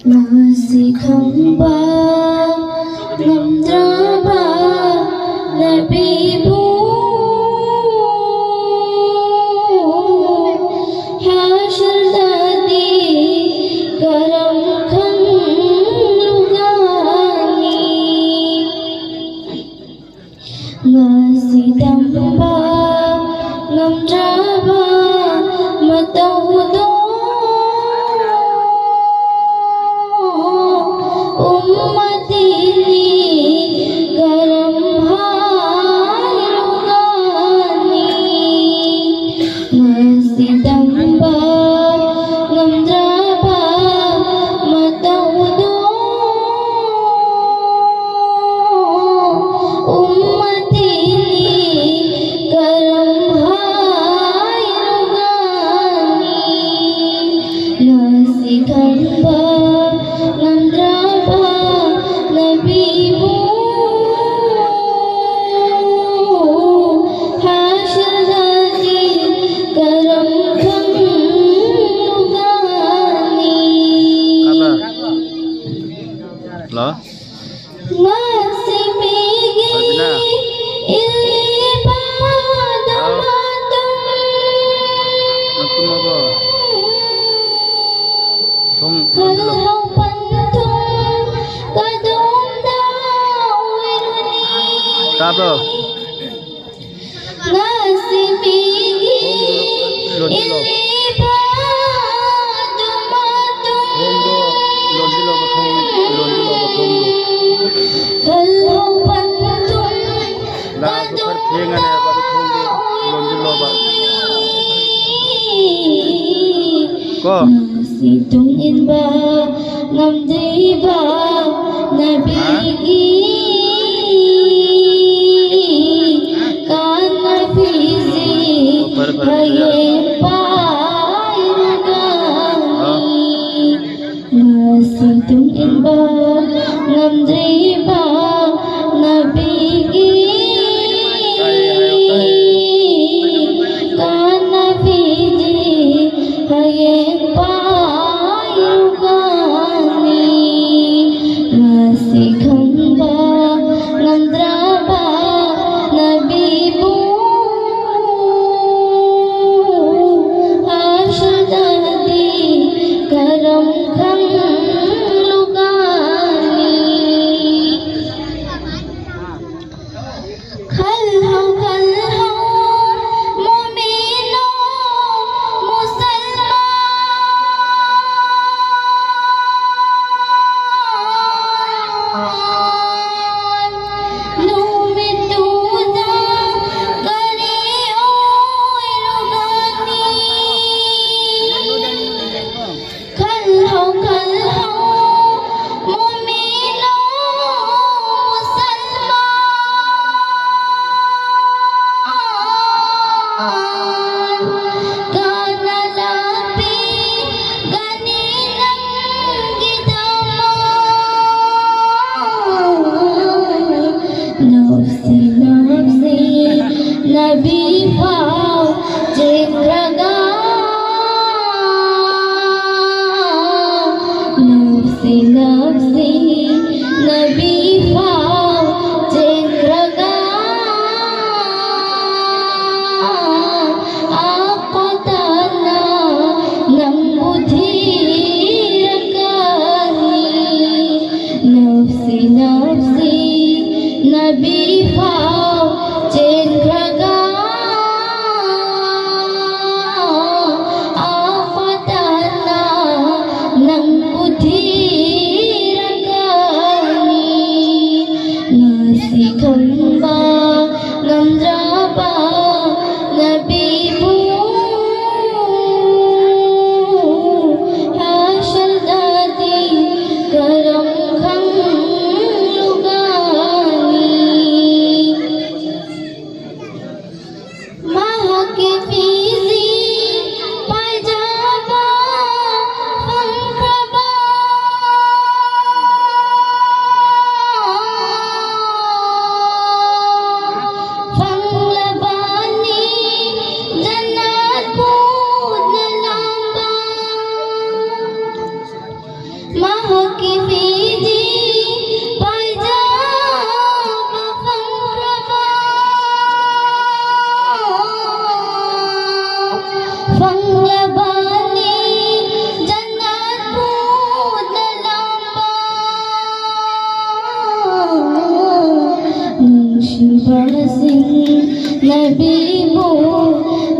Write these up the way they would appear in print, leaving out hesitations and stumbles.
Masih khamba ngamdraba nabibu hasyardadi karam khan lugani masih tamba ngamdraba mataudo ummatini garam harugani masih tamba ngamdraba mataudo ummatini garam harugani masih tamba ngamdraba nabimu hasyardadi karam khan lugani Lo? masih pigi ilibadatum Antum apa? Tum kalau pantum kadung dawiruni Tapo? masih pigi Londilo. ilibadatum Thongdo Londilo ba thong Londilo ba thongdo. kalau pantum La to khar thengane ba thongdo Londilo ba. Ko masih tungin ba ngamdri ba nabigi kana fizi haye pairugani masih tungin ba ngamdri ba nabigi kana fizi haye pairugani masih khamba ngamdraba nabimu hasyardadi karam khan lugani khalhau mu'minu musliman numiduda kari'u irugani khalhau mu'minu musliman kana labi ganinang gidama nafsi nafsi nabi fau jengraga nafsi nafsi nabi fau jengraga aqatana ng budhi rakani nafsi nafsi nabi fau jengraga aqatana ng budhi rakani masih tamba ngamdraba nabimu hasyardadi karam khan lugani masih tungin ba ngamdri ba nabigi kana fizi haye pairugani khalhau mu'minu musliman numiduda kari'u irugani khalhau mu'minu musliman kana labi ganinang gidama nafsi nafsi nabi fau jengraga aqatana ng budhi nafsi nafsi nabi fau jengraga aqatana ng budhi haki fiji paja Fanglabani jannat budalamba Nung shibasing nabi mo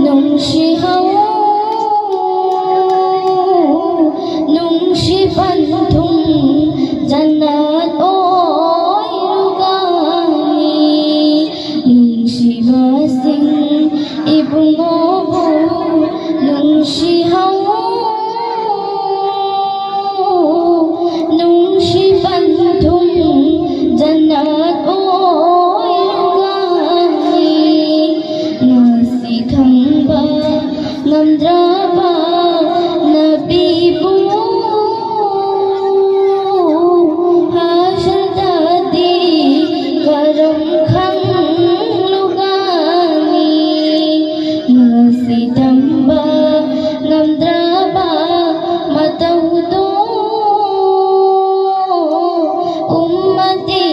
nung shihaw nung shibantum jannat oy rugani nung shibasing ibungobo nung shihaw nung shibantum jannat oy rugani nasikhang ba ngamdraba nabibu hasyadadi karam khang lugani nasidamba ngamdraba mataudo ummati